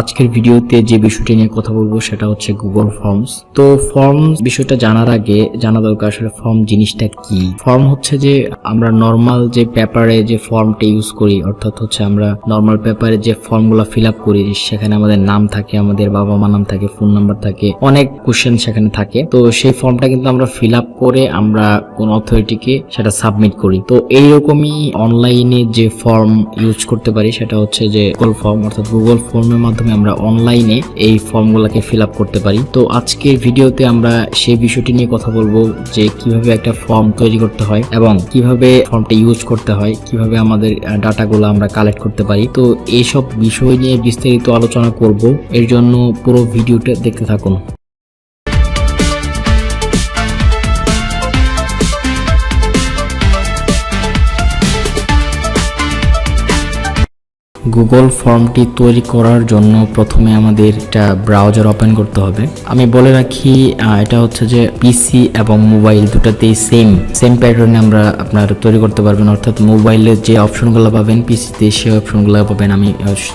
আজকের ভিডিওতে যে বিষয়টি নিয়ে কথা বলবো সেটা হচ্ছে গুগল ফর্মস। তো ফর্মস বিষয়টা জানার আগে জানা দরকার আসলে ফর্ম জিনিসটা কি। ফর্ম হচ্ছে যে আমরা নর্মাল যে পেপারে যে ফর্মটা ইউজ করি, অর্থাৎ হচ্ছে আমরা নর্মাল পেপারে যে ফর্মগুলো ফিল আপ করি, সেখানে আমাদের নাম থাকে, আমাদের বাবা মা নাম থাকে, ফোন নাম্বার থাকে, অনেক কোশ্চেন সেখানে থাকে। তো সেই ফর্মটা কিন্তু আমরা ফিল আপ করে আমরা কোন অথরিটিকে সেটা সাবমিট করি। তো এইরকমই অনলাইনে যে ফর্ম ইউজ করতে পারি সেটা হচ্ছে যে গুগল ফর্ম, অর্থাৎ গুগল ফর্মের মাধ্যমে আমরা অনলাইনে এই ফর্মগুলোকে ফিল আপ করতে পারি। তো আজকের ভিডিওতে আমরা সেই বিষয়টি নিয়ে কথা বলবো যে কিভাবে একটা ফর্ম তৈরি করতে হয় এবং কিভাবে ফর্মটা ইউজ করতে হয়, কিভাবে আমাদের ডাটাগুলো আমরা কালেক্ট করতে পারি। তো এইসব বিষয় নিয়ে বিস্তারিত আলোচনা করব, এর জন্য পুরো ভিডিওটা দেখতে থাকুন। গুগল ফর্মটি তৈরি করার জন্য প্রথমে আমাদের একটা ব্রাউজার ওপেন করতে হবে। আমি বলে রাখি এটা হচ্ছে যে পিসি এবং মোবাইল দুটাতেই সেম প্যাটার্নে আমরা আপনার তৈরি করতে পারবেন, অর্থাৎ মোবাইলের যে অপশনগুলো পাবেন পিসিতে সেই অপশনগুলো পাবেন। আমি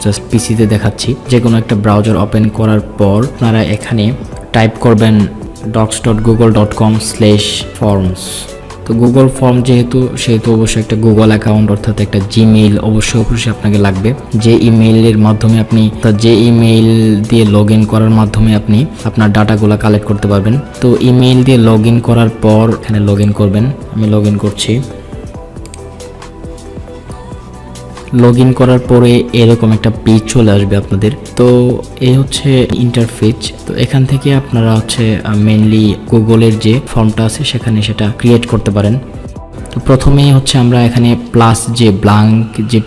জাস্ট পিসিতে দেখাচ্ছি। যে কোনো একটা ব্রাউজার ওপেন করার পর আপনারা এখানে টাইপ করবেন docs.google.com/forms। তো গুগল ফর্ম সেহেতু অবশ্যই একটা গুগল অ্যাকাউন্ট অর্থাৎ একটা জিমেইল অবশ্যই আপনাকে লাগবে। যে ইমেইলের মাধ্যমে আপনি যে ইমেইল দিয়ে লগ ইন করার মাধ্যমে আপনি আপনার ডাটাগুলো কালেক্ট করতে পারবেন। তো ইমেইল দিয়ে লগ ইন করার পর এখানে লগ ইন করবেন। আমি লগ ইন করছি। লগ ইন করার পরে এরকম একটা পেজ চলে আসবে আপনাদের। তো এই হচ্ছে ইন্টারফেস। তো এখান থেকে আপনারা হচ্ছে মেইনলি গুগলের যে ফর্মটা আছে সেখানে সেটা ক্রিয়েট করতে পারেন। তো প্রথমেই হচ্ছে আমরা এখানে প্লাস যে ব্ল্যাঙ্ক যে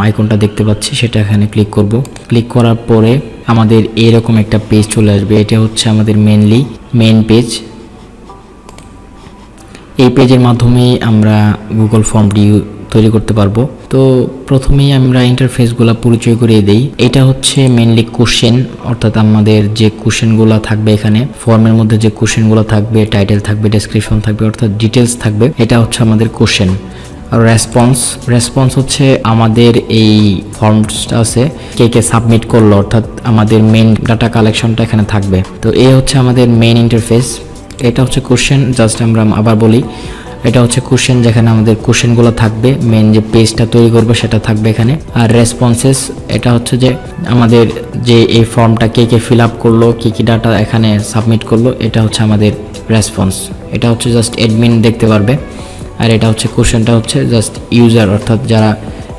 আইকনটা দেখতে পাচ্ছি সেটা এখানে ক্লিক করব। ক্লিক করার পরে আমাদের এরকম একটা পেজ চলে আসবে। এটা হচ্ছে আমাদের মেইন পেজ। এই পেজের মাধ্যমেই আমরা গুগল ফর্মটি তৈরি করতে পারবো। তো প্রথমেই আমরা ইন্টারফেসগুলো পরিচয় করিয়ে দেই। এটা হচ্ছে মেইনলি কোশ্চেন, অর্থাৎ আমাদের যে কোশ্চেনগুলো থাকবে এখানে ফর্মের মধ্যে যে কোশ্চেনগুলো থাকবে, টাইটেল থাকবে, ডেসক্রিপশন থাকবে, অর্থাৎ ডিটেলস থাকবে। এটা হচ্ছে আমাদের কোশ্চেন। আর রেসপন্স হচ্ছে আমাদের এই ফর্মটা আছে কে সাবমিট করলো, অর্থাৎ আমাদের মেইন ডাটা কালেকশনটা এখানে থাকবে। তো এই হচ্ছে আমাদের মেইন ইন্টারফেস। এটা হচ্ছে কোশ্চেন। জাস্ট আমরা আবার বলি, এটা হচ্ছে কোশ্চেন, যেখানে আমাদের কোশ্চেনগুলো থাকবে, মেন যে পেজটা তৈরি করবে সেটা থাকবে এখানে। আর রেসপন্সেস, এটা হচ্ছে যে আমাদের যে এই ফর্মটা কে ফিল আপ করলো, কি ডাটা এখানে সাবমিট করলো, এটা হচ্ছে আমাদের রেসপন্স। এটা হচ্ছে জাস্ট অ্যাডমিন দেখতে পারবে। আর এটা হচ্ছে কোশ্চেনটা হচ্ছে জাস্ট ইউজার, অর্থাৎ যারা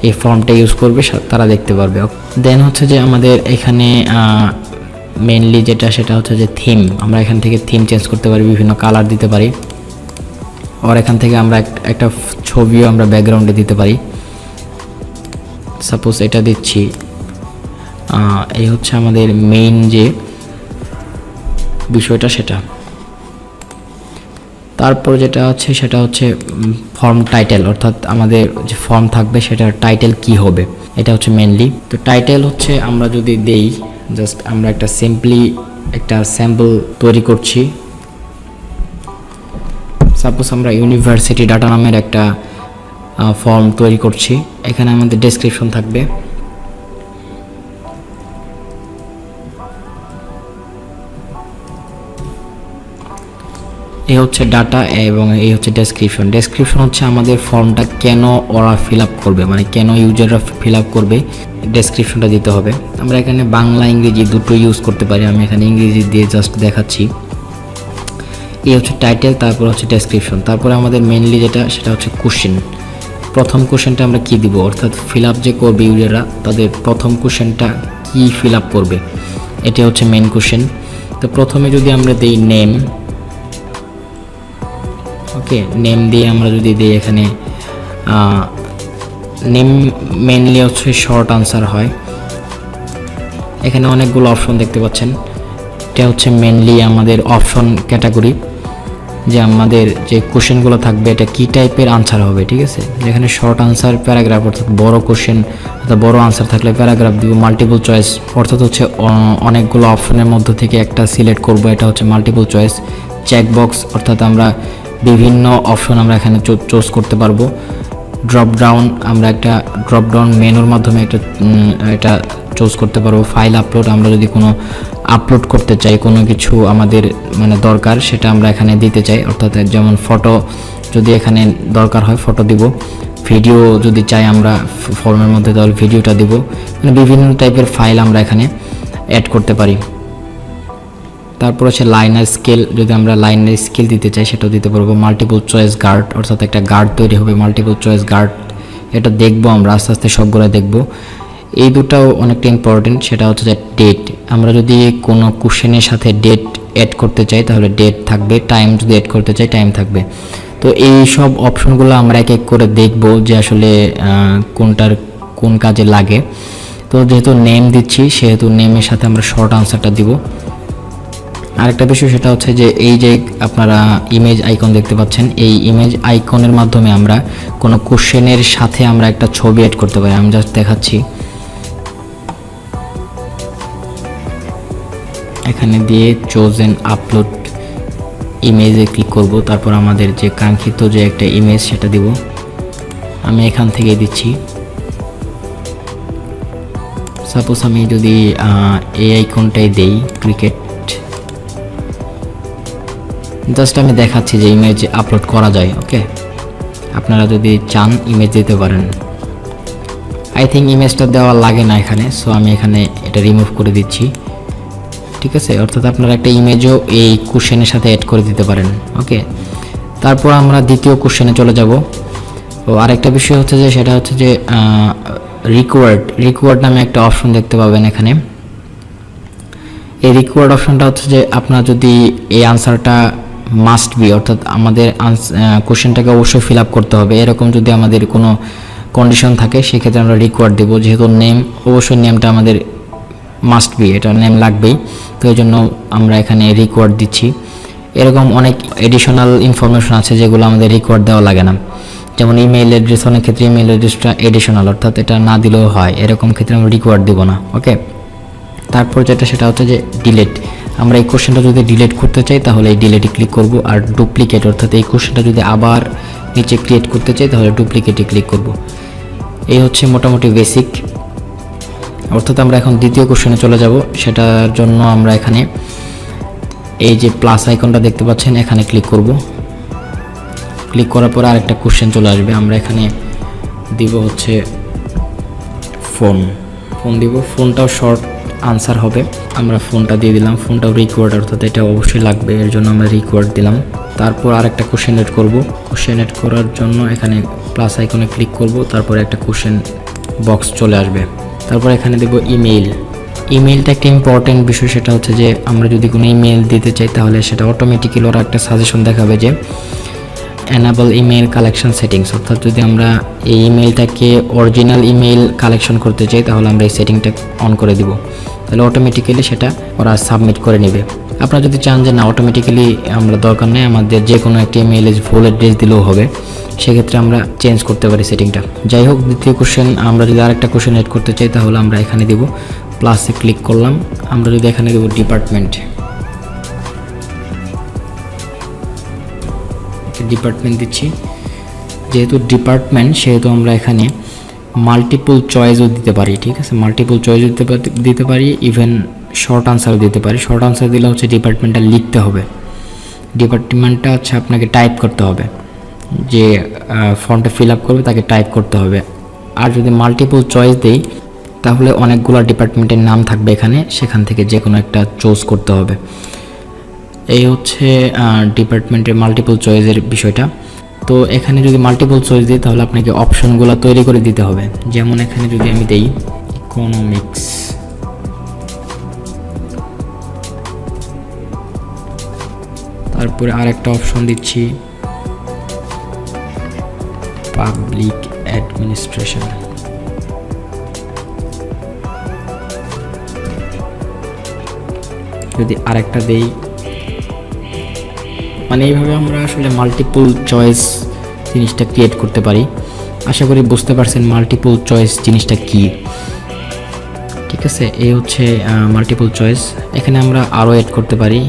এই ফর্মটা ইউজ করবে তারা দেখতে পারবে। দেন হচ্ছে যে আমাদের এখানে মেনলি সেটা হচ্ছে যে থিম। আমরা এখান থেকে থিম চেঞ্জ করতে পারি, বিভিন্ন কালার দিতে পারি। আর এখান থেকে আমরা একটা ছবিও আমরা ব্যাকগ্রাউন্ডে দিতে পারি। সাপোজ এটা দিচ্ছি। এই হচ্ছে আমাদের মেইন যে বিষয়টা সেটা। তারপর যেটা আছে সেটা হচ্ছে ফর্ম টাইটেল, অর্থাৎ আমাদের যে ফর্ম থাকবে সেটার টাইটেল কি হবে, এটা হচ্ছে মেইনলি। তো টাইটেল হচ্ছে আমরা যদি দেই, জাস্ট আমরা একটা স্যাম্পল তৈরি করছি। সাপোজ আমরা ইউনিভার্সিটি ডাটা নামের একটা ফর্ম তৈরি করছি। এখানে আমাদের ডেসক্রিপশন থাকবে। এই হচ্ছে ডাটা এবং এই হচ্ছে ডেসক্রিপশন হচ্ছে আমাদের ফর্মটা কেন ওরা ফিল আপ করবে, মানে কেন ইউজাররা ফিল আপ করবে, ডেসক্রিপশনটা দিতে হবে। আমরা এখানে বাংলা ইংরেজি দুটো ইউজ করতে পারি। আমি এখানে ইংরেজি দিয়ে জাস্ট দেখাচ্ছি। এই হচ্ছে টাইটেল, তারপর হচ্ছে ডেসক্রিপশন, তারপরে আমাদের মেইনলি সেটা হচ্ছে কোশ্চেন। প্রথম কোশ্চেনটা আমরা কি দিব, অর্থাৎ ফিল আপ যে করবে ইউজাররা তাদের প্রথম কোশ্চেনটা কি ফিল আপ করবে, এটা হচ্ছে মেইন কোশ্চেন। তো প্রথমে যদি আমরা দিই নেম, ওকে, নেম দিয়ে আমরা যদি দিই এখানে নেম মেইনলি হচ্ছে শর্ট আনসার হয়। এখানে অনেকগুলো অপশন দেখতে পাচ্ছেন। এটা হচ্ছে মেইনলি আমাদের অপশন ক্যাটাগরি, যে আমাদের যে কোশ্চেনগুলো থাকবে এটা কি টাইপের আনসার হবে, ঠিক আছে। যেখানে শর্ট আনসার, প্যারাগ্রাফ, অর্থাৎ বড় কোশ্চেন অর্থাৎ বড় আনসার থাকলে প্যারাগ্রাফ দিব। মাল্টিপল চয়েস, অর্থাৎ হচ্ছে অনেকগুলো অপশনের মধ্য থেকে একটা সিলেক্ট করব, এটা হচ্ছে মাল্টিপল চয়েস। চেকবক্স, অর্থাৎ আমরা বিভিন্ন অপশন আমরা এখানে চুজ করতে পারবো। ড্রপ ডাউন, আমরা একটা ড্রপ ডাউন মেনুর মাধ্যমে এটা চুজ করতে পারবো। ফাইল আপলোড, আমরা যদি কোনো আপলোড করতে চাই, কোনো কিছু আমাদের মানে দরকার সেটা আমরা এখানে দিতে চাই, অর্থাৎ যেমন ফটো যদি এখানে দরকার হয় ফটো দিব, ভিডিও যদি চাই আমরা ফর্মের মধ্যে তাহলে ভিডিওটা দিব, মানে বিভিন্ন টাইপের ফাইল আমরা এখানে অ্যাড করতে পারি। তারপর হচ্ছে লাইনার স্কেল, যদি আমরা লাইনার স্কেল দিতে চাই সেটাও দিতে পারবো। মাল্টিপল চয়েস গার্ড, অর্থাৎ একটা গার্ড তৈরি হবে মাল্টিপল চয়েস গার্ড, এটা দেখবো আমরা আস্তে আস্তে সবগুলো দেখবো। এই দুটাও অনেকটা ইম্পর্টেন্ট, সেটা হচ্ছে যে ডেট, আমরা যদি কোনো কোশ্চেনের সাথে ডেট অ্যাড করতে চাই তাহলে ডেট থাকবে, টাইম যদি অ্যাড করতে চাই টাইম থাকবে। তো এই সব অপশনগুলো আমরা এক এক করে দেখব যে আসলে কোনটার কোন কাজে লাগে। তো যেহেতু নেম দিচ্ছি সেহেতু নেমের সাথে আমরা শর্ট আনসারটা দিব। আরেকটা বিষয় সেটা হচ্ছে যে এই যে আপনারা ইমেজ আইকন দেখতে পাচ্ছেন, এই ইমেজ আইকনের মাধ্যমে আমরা কোনো কোশ্চেনের সাথে আমরা একটা ছবি অ্যাড করতে পারি। আমি জাস্ট দেখাচ্ছি, এখানে দিয়ে চোজেন আপলোড ইমেজে ক্লিক করব, তারপর আমাদের যে কাঙ্ক্ষিত যে একটা ইমেজ সেটা দিব। আমি এখান থেকে দিচ্ছি, সাপোজ আমি যদি এই আইকনটাই দেই ক্রিকেট, জাস্ট আমি দেখাচ্ছি যে ইমেজ আপলোড করা যায়। ওকে, আপনারা যদি চান ইমেজ দিতে পারেন। আই থিঙ্ক ইমেজটা দেওয়া লাগে না এখানে, সো আমি এখানে এটা রিমুভ করে দিচ্ছি। ঠিক আছে, অর্থাৎ আপনারা একটা ইমেজও এই কোশ্চেনের সাথে অ্যাড করে দিতে পারেন। ওকে, তারপর আমরা দ্বিতীয় কোশ্চেনে চলে যাব। তো আরেকটা বিষয় হচ্ছে যে সেটা হচ্ছে যে রিকোয়ার্ড নামে একটা অপশন দেখতে পাবেন এখানে। এই রিকোয়ার্ড অপশনটা হচ্ছে যে আপনার যদি এই আনসারটা মাস্ট বি, অর্থাৎ আমাদের কোশ্চেনটাকে অবশ্যই ফিল আপ করতে হবে, এরকম যদি আমাদের কোনো কন্ডিশন থাকে সেক্ষেত্রে আমরা রিকোয়ার্ড দেবো। যেহেতু নেম, অবশ্যই নেমটা আমাদের মাস্ট বি, এটা নেম লাগবেই, তো এই জন্য আমরা এখানে রিকোয়ার্ড দিচ্ছি। এরকম অনেক এডিশনাল ইনফরমেশন আছে যেগুলো আমাদের রিকোয়ার্ড দেওয়া লাগে না, যেমন ইমেইল অ্যাড্রেস, অনেক ক্ষেত্রে ইমেইল অ্যাড্রেসটা এডিশনাল, অর্থাৎ এটা না দিলেও হয়, এরকম ক্ষেত্রে আমরা রিকোয়ার্ড দেবো না। ওকে, তারপর যেটা সেটা হচ্ছে যে ডিলিট, আমরা এই কোশ্চেনটা যদি ডিলিট করতে চাই তাহলে এই ডিলিটে ক্লিক করব। আর ডুপ্লিকেট, অর্থাৎ এই কোশ্চেনটা যদি আবার নিচে ক্রিয়েট করতে চাই তাহলে ডুপ্লিকেটে ক্লিক করব। এই হচ্ছে মোটামুটি বেসিক। অর্থাৎ আমরা এখন দ্বিতীয় কোশ্চেনে চলে যাব, সেটার জন্য আমরা এখানে এই যে প্লাস আইকনটা দেখতে পাচ্ছেন এখানে ক্লিক করব। ক্লিক করার পর আরেকটা কোশ্চেন চলে আসবে, আমরা এখানে দিব হচ্ছে ফোন দিব। ফোনটাও শর্ট আনসার হবে, আমরা ফোনটা দিয়ে দিলাম। ফোনটাও রিকোয়ার্ড, অর্থাৎ এটা অবশ্যই লাগবে, এর জন্য আমরা রিকোয়ার্ড দিলাম। তারপর আরেকটা কোশ্চেন এড করব। কোশ্চেন এড করার জন্য এখানে প্লাস আইকনে ক্লিক করব, তারপর একটা কোশ্চেন বক্স চলে আসবে। তারপর এখানে দেব ইমেইল। ইমেইলটা একটা ইম্পর্টেন্ট বিষয়, সেটা হচ্ছে যে আমরা যদি কোনো ইমেইল দিতে চাই তাহলে সেটা অটোমেটিক্যালি ওরা একটা সাজেশন দেখাবে যে এনাবল ইমেইল কালেকশন সেটিংস, অর্থাৎ যদি আমরা এই ইমেইলটাকে অরিজিনাল ইমেইল কালেকশন করতে চাই তাহলে আমরা এই সেটিংটা অন করে দিব, তাহলে অটোমেটিক্যালি সেটা ওরা সাবমিট করে নেবে। আপনারা যদি চান যে না অটোমেটিক্যালি আমরা দরকার নেই, আমাদের যে কোনো একটা ইমেইলে ফুল অ্যাড্রেস দিলেও হবে, সেক্ষেত্রে আমরা চেঞ্জ করতে পারি সেটিংটা। যাই হোক, দ্বিতীয় কোশ্চেন, আমরা যদি আরেকটা কোশ্চেন এড করতে চাই তাহলে আমরা এখানে দেব, প্লাসে ক্লিক করলাম। আমরা যদি এখানে দেব ডিপার্টমেন্ট দিচ্ছি। যেহেতু ডিপার্টমেন্ট সেহেতু আমরা এখানে মাল্টিপল চয়েসও দিতে পারি। ঠিক আছে, মাল্টিপল চয়েস দিতে পারি, ইভেন শর্ট আনসারও দিতে পারি। শর্ট আনসার দিলে হচ্ছে ডিপার্টমেন্টটা লিখতে হবে, ডিপার্টমেন্টটা হচ্ছে আপনাকে টাইপ করতে হবে, যে ফর্মটা ফিল আপ করবে তাকে টাইপ করতে হবে। আর যদি মাল্টিপল চয়েস দেই তাহলে অনেকগুলো ডিপার্টমেন্টের নাম থাকবে এখানে, সেখান থেকে যে কোনো একটা চুজ করতে হবে। এই হচ্ছে ডিপার্টমেন্টের মাল্টিপল চয়েসের বিষয়টা। তো এখানে যদি মাল্টিপল চয়েস দিই তাহলে আপনাকে অপশনগুলো তৈরি করে দিতে হবে। যেমন এখানে যদি আমি দেই ইকোনমিক্স, তারপরে আরেকটা অপশন দিচ্ছি পাবলিক অ্যাডমিনিস্ট্রেশন, যদি আরেকটা দেই, মানে এইভাবে আমরা আসলে মাল্টিপল চয়েস জিনিসটা ক্রিয়েট করতে পারি। আশা করি বুঝতে পারছেন মাল্টিপল চয়েস জিনিসটা কি। ঠিক আছে, এই হচ্ছে মাল্টিপল চয়েস। এখানে আমরা আরও অ্যাড করতে পারি,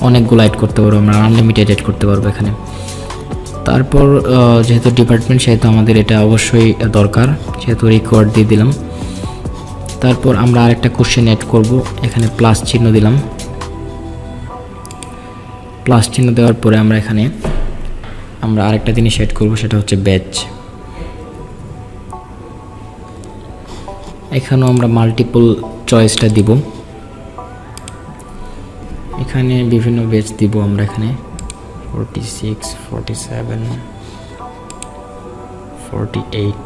অনেকগুলো অ্যাড করতে পারবো, আমরা আনলিমিটেড অ্যাড করতে পারবো এখানে। তারপর যেহেতু ডিপার্টমেন্ট সেহেতু আমাদের এটা অবশ্যই দরকার, যেহেতু রিকোয়ার্ড দিয়ে দিলাম। তারপর আমরা আরেকটা কোশ্চেন অ্যাড করব, এখানে প্লাস চিহ্ন দিলাম। প্লাস চিহ্ন দেওয়ার পরে আমরা আরেকটা জিনিস অ্যাড করব, সেটা হচ্ছে ব্যাচ। এখানেও আমরা মাল্টিপল চয়েসটা দিব, এখানে বিভিন্ন ব্যাচ দিব আমরা, এখানে 46, 47, 48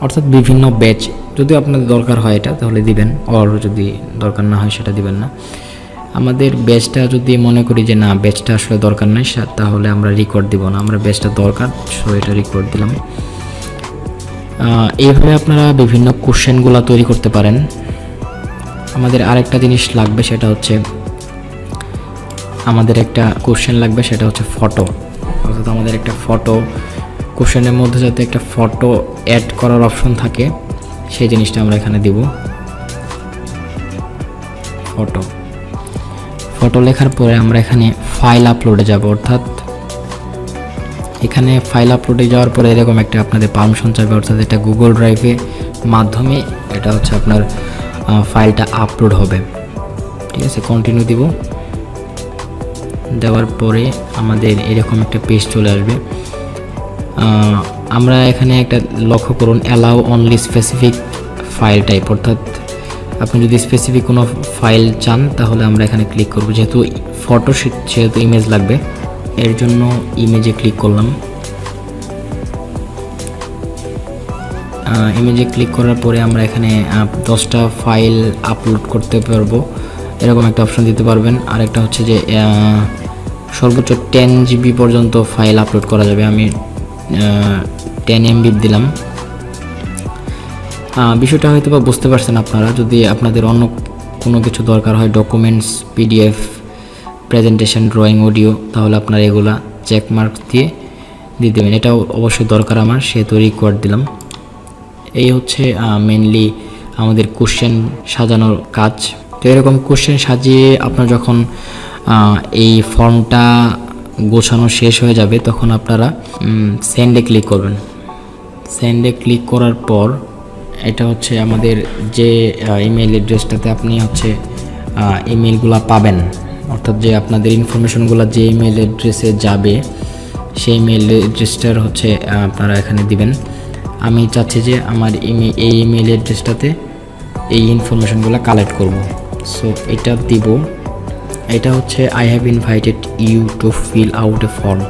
অর্থাৎ বিভিন্ন ব্যাচ। যদি আপনাদের দরকার হয় এটা তাহলে দিবেন, আর যদি দরকার না হয় সেটা দিবেন না। আমাদের ব্যাচটা যদি মনে করি যে না ব্যাচটা আসলে দরকার নাই, তাহলে আমরা রেকর্ড দিব না, আমরা ব্যাচটা দরকার, সো এটা রেকর্ড দিলাম। এইভাবে আপনারা বিভিন্ন কোশ্চেনগুলো তৈরি করতে পারেন। আমাদের আরেকটা জিনিস লাগবে, সেটা হচ্ছে আমাদের একটা কোশ্চেন লাগবে, সেটা হচ্ছে ফটো। অর্থাৎ আমাদের একটা ফটো, কোশ্চেনের মধ্যে যাতে একটা ফটো অ্যাড করার অপশন থাকে, সেই জিনিসটা আমরা এখানে দিব। ফটো লেখার পরে আমরা এখানে ফাইল আপলোডে যাব, অর্থাৎ এখানে ফাইল আপলোডে যাওয়ার পরে এরকম একটা আপনাদের পারমিশন চাইবে, অর্থাৎ এটা গুগল ড্রাইভের মাধ্যমে এটা হচ্ছে আপনার ফাইলটা আপলোড হবে। ঠিক আছে, কন্টিনিউ দিব। দেওয়ার পরে আমাদের এরকম একটা পেজ চলে আসবে। আমরা এখানে একটা লক্ষ্য করুন, allow only specific file type, অর্থাৎ আপনি যদি স্পেসিফিক কোনো ফাইল চান তাহলে আমরা এখানে ক্লিক করব। যেহেতু ফটোশিট, যেহেতু ইমেজ লাগবে, এর জন্য ইমেজে ক্লিক করলাম। ইমেজে ক্লিক করার পরে আমরা এখানে 10টা ফাইল আপলোড করতে পারবো, এরকম একটা অপশন দিতে পারবেন। আরেকটা হচ্ছে যে সর্বোচ্চ 10 GB পর্যন্ত ফাইল আপলোড করা যাবে, আমি 10 MB দিলাম। বিষয়টা হয়তো বা বুঝতে পারছেন আপনারা। যদি আপনাদের অন্য কোনো কিছু দরকার হয়, documents, PDF, presentation, drawing, audio, তাহলে আপনারা এগুলা চেক মার্ক দিয়ে দেবেন। এটাও অবশ্যই দরকার আমার, সেহেতু রিকোয়ার্ড দিলাম। এই হচ্ছে মেনলি আমাদের কোশ্চেন সাজানোর কাজ। তো এরকম কোশ্চেন সাজিয়ে আপনার যখন এই ফর্মটা গোছানো শেষ হয়ে যাবে, তখন আপনারা সেন্ডে ক্লিক করবেন। সেন্ডে ক্লিক করার পর এটা হচ্ছে আমাদের যে ইমেল অ্যাড্রেসটাতে আপনি হচ্ছে ইমেলগুলো পাবেন, অর্থাৎ যে আপনাদের ইনফরমেশনগুলো যে ইমেল অ্যাড্রেসে যাবে, সেই ইমেল অ্যাড্রেসটার হচ্ছে আপনারা এখানে দিবেন। আমি চাচ্ছি যে আমার এই ইমেল অ্যাড্রেসটাতে এই ইনফরমেশনগুলো কালেক্ট করব, সো এটা দিব। এটা হচ্ছে I have invited you to fill out a form,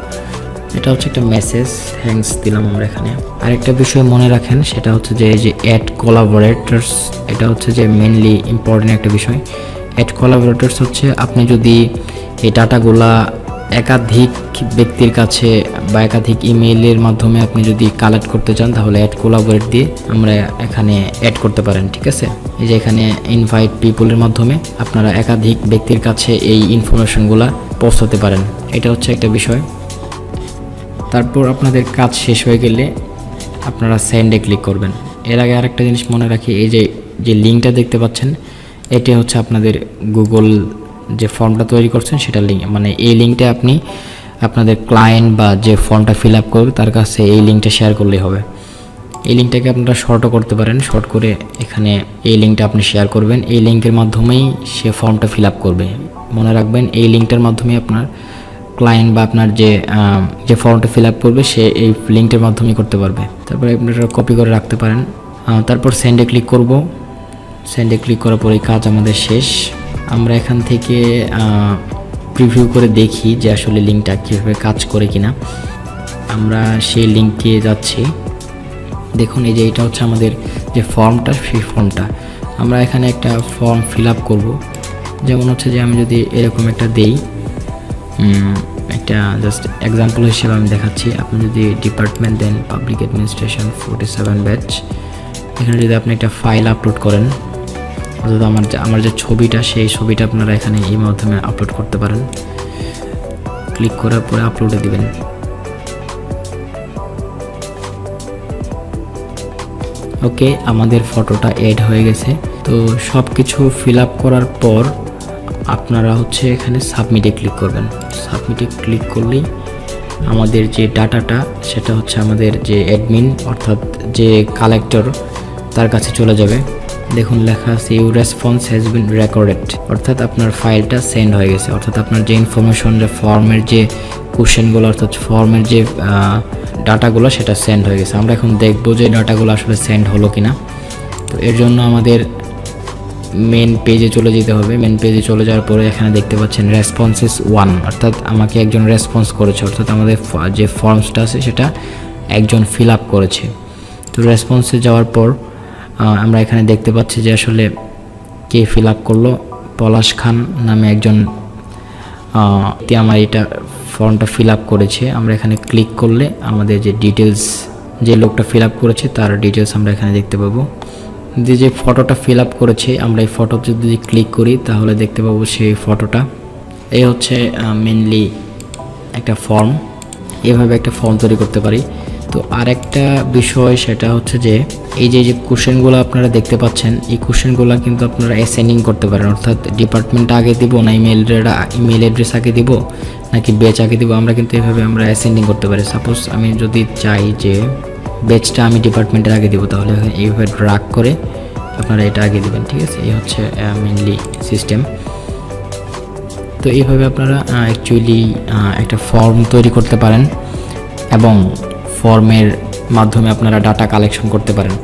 এটা হচ্ছে একটা মেসেজ, থ্যাঙ্কস দিলাম আমরা এখানে। আরেকটা বিষয় মনে রাখেন, সেটা হচ্ছে যে এই যে অ্যাড কোলাবোরেটরস, এটা হচ্ছে যে মেনলি ইম্পর্টেন্ট একটা বিষয়। অ্যাড কোলাবোরেটরস হচ্ছে আপনি যদি এই ডাটাগুলা একাধিক ব্যক্তির কাছে বা একাধিক ইমেইলের মাধ্যমে আপনি যদি কালেক্ট করতে চান, তাহলে অ্যাড কোলাবোরেট দিয়ে আমরা এখানে অ্যাড করতে পারেন। ঠিক আছে, এই যে এখানে ইনভাইট পিপলের মাধ্যমে আপনারা একাধিক ব্যক্তির কাছে এই ইনফরমেশনগুলো পৌঁছাতে পারেন, এটা হচ্ছে একটা বিষয়। তারপর আপনাদের কাজ শেষ হয়ে গেলে আপনারা সেন্ডে ক্লিক করবেন। এর আগে আরেকটা জিনিস মনে রাখি, এই যে লিঙ্কটা দেখতে পাচ্ছেন, এটি হচ্ছে আপনাদের গুগল যে ফর্মটা তৈরি করছেন সেটা লিঙ্ক, মানে এই লিঙ্কটা আপনি আপনাদের ক্লায়েন্ট বা যে ফর্মটা ফিল আপ করবে তার কাছে এই লিঙ্কটা শেয়ার করলেই হবে। এই লিঙ্কটাকে আপনারা শর্টও করতে পারেন, শর্ট করে এখানে এই লিঙ্কটা আপনি শেয়ার করবেন, এই লিঙ্কের মাধ্যমেই সে ফর্মটা ফিল আপ করবে। মনে রাখবেন, এই লিঙ্কটার মাধ্যমে আপনার ক্লায়েন্ট বা আপনার যে ফর্মটা ফিল আপ করবে সে এই লিঙ্কটার মাধ্যমেই করতে পারবে। তারপরে আপনারা কপি করে রাখতে পারেন। তারপর সেন্ডে ক্লিক করব। সেন্ডে ক্লিক করার পরে কাজ আমাদের শেষ। আমরা এখান থেকে প্রিভিউ করে দেখি যে আসলে লিঙ্কটা কীভাবে কাজ করে কিনা। আমরা সেই লিঙ্কে যাচ্ছি। দেখুন, এই যে এটা হচ্ছে আমাদের যে ফর্মটা, সেই ফর্মটা আমরা এখানে একটা ফর্ম ফিল আপ করবো। যেমন হচ্ছে যে আমি যদি এরকম একটা দেই, একটা জাস্ট এক্সাম্পল হিসেবে আমি দেখাচ্ছি। আপনি যদি ডিপার্টমেন্ট দেন পাবলিক অ্যাডমিনিস্ট্রেশন 47 ব্যাচ, এখানে যদি আপনি একটা ফাইল আপলোড করেন, অর্থাৎ আমার যে ছবিটা, সেই ছবিটা আপনারা এখানে এই মাধ্যমে আপলোড করতে পারেন। ক্লিক করার পরে আপলোডে দিবেন। ওকে, আমাদের ফটোটা এড হয়ে গেছে। তো সব কিছু ফিল আপ করার পর আপনারা হচ্ছে এখানে সাবমিটে ক্লিক করবেন। সাবমিটে ক্লিক করলেই আমাদের যে ডাটাটা, সেটা হচ্ছে আমাদের যে অ্যাডমিন অর্থাৎ যে কালেক্টর, তার কাছে চলে যাবে। দেখুন লেখা আছে your response has been recorded, অর্থাৎ আপনার ফাইলটা সেন্ড হয়ে গেছে, অর্থাৎ আপনার যে ইনফরমেশন, যে ফর্মের যে কোশ্চেনগুলো অর্থাৎ ফর্মের যে ডাটাগুলো সেটা সেন্ড হয়ে গেছে। আমরা এখন দেখব যে ডাটাগুলো আসলে সেন্ড হলো কিনা। তো এর জন্য আমাদের মেন পেজে চলে যেতে হবে। মেন পেজে চলে যাওয়ার পরে এখানে দেখতে পাচ্ছেন রেসপন্সেস 1, অর্থাৎ আমাকে একজন রেসপন্স করেছে, অর্থাৎ আমাদের যে ফর্মসটা আছে সেটা একজন ফিল আপ করেছে। তো রেসপন্সে যাওয়ার পর আমরা এখানে দেখতে পাচ্ছি যে আসলে কে ফিল আপ করলো। পলাশ খান নামে একজন আমার এটা ফর্মটা ফিল আপ করেছে। আমরা এখানে ক্লিক করলে আমাদের যে ডিটেলস, যে লোকটা ফিল আপ করেছে তার ডিটেলস আমরা এখানে দেখতে পাবো। যে ফটোটা ফিল আপ করেছে আমরা এই ফটো যদি ক্লিক করি তাহলে দেখতে পাবো সেই ফটোটা। এই হচ্ছে মেনলি একটা ফর্ম, এভাবে একটা ফর্ম তৈরি করতে পারি। তো আরেকটা বিষয় সেটা হচ্ছে যে এই যে কোশ্চেনগুলো আপনারা দেখতে পাচ্ছেন, এই কোশ্চেনগুলো কিন্তু আপনারা অ্যাসাইনিং করতে পারেন, অর্থাৎ ডিপার্টমেন্ট আগে দিব না ইমেল অ্যাড্রেস আগে দিব নাকি ব্যাচ আগে দিব, আমরা কিন্তু এভাবে আমরা অ্যাসাইনিং করতে পারি। সাপোজ আমি যদি চাই যে ব্যাচটা আমি ডিপার্টমেন্টের আগে দিব, তাহলে এইভাবে ড্রাগ করে আপনারা এটা আগে দিবেন, ঠিক আছে। এই হচ্ছে মেনলি সিস্টেম। তো এইভাবে আপনারা অ্যাকচুয়ালি একটা ফর্ম তৈরি করতে পারেন এবং ফর্মের মাধ্যমে আপনারা ডাটা কালেকশন করতে পারেন।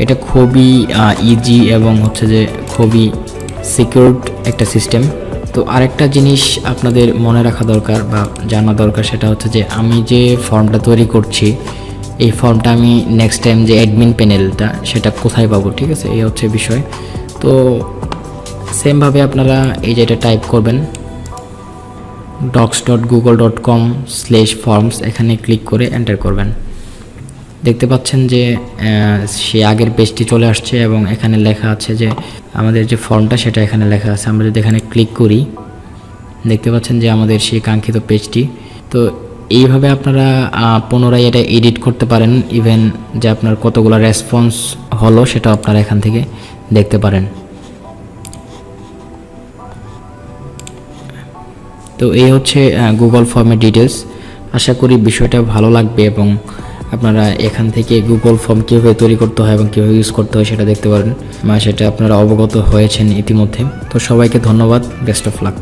এটা খুবই ইজি এবং হচ্ছে যে খুবই সিকিউরড একটা সিস্টেম। তো আরেকটা জিনিস আপনাদের মনে রাখা দরকার বা জানা দরকার, সেটা হচ্ছে যে আমি যে ফর্মটা তৈরি করছি এই ফর্মটা আমি নেক্সট টাইম যে অ্যাডমিন প্যানেলটা সেটা কোথায় পাবো, ঠিক আছে, এই হচ্ছে বিষয়। তো সেমভাবে আপনারা এই যে এটা টাইপ করবেন docs.google.com/forms, এখানে ক্লিক করে এন্টার করবেন। দেখতে পাচ্ছেন যে সে আগের পেজটি চলে আসছে এবং এখানে লেখা আছে যে আমাদের যে ফর্মটা সেটা এখানে লেখা আছে। আমরা যদি এখানে ক্লিক করি দেখতে পাচ্ছেন যে আমাদের সেই কাঙ্ক্ষিত পেজটি। তো এইভাবে আপনারা পুনরায় এটা এডিট করতে পারেন, ইভেন যে আপনার কতগুলো রেসপন্স হলো সেটা আপনারা এখান থেকে দেখতে পারেন। তো এই হচ্ছে গুগল ফর্মের ডিটেলস। আশা করি বিষয়টা ভালো লাগবে এবং আপনারা এখান থেকে গুগল ফর্ম কীভাবে তৈরি করতে হয় এবং কীভাবে ইউজ করতে হয় সেটা দেখতে পারেন, সেটা আপনারা অবগত হয়েছেন ইতিমধ্যে। তো সবাইকে ধন্যবাদ, বেস্ট অফ লাক।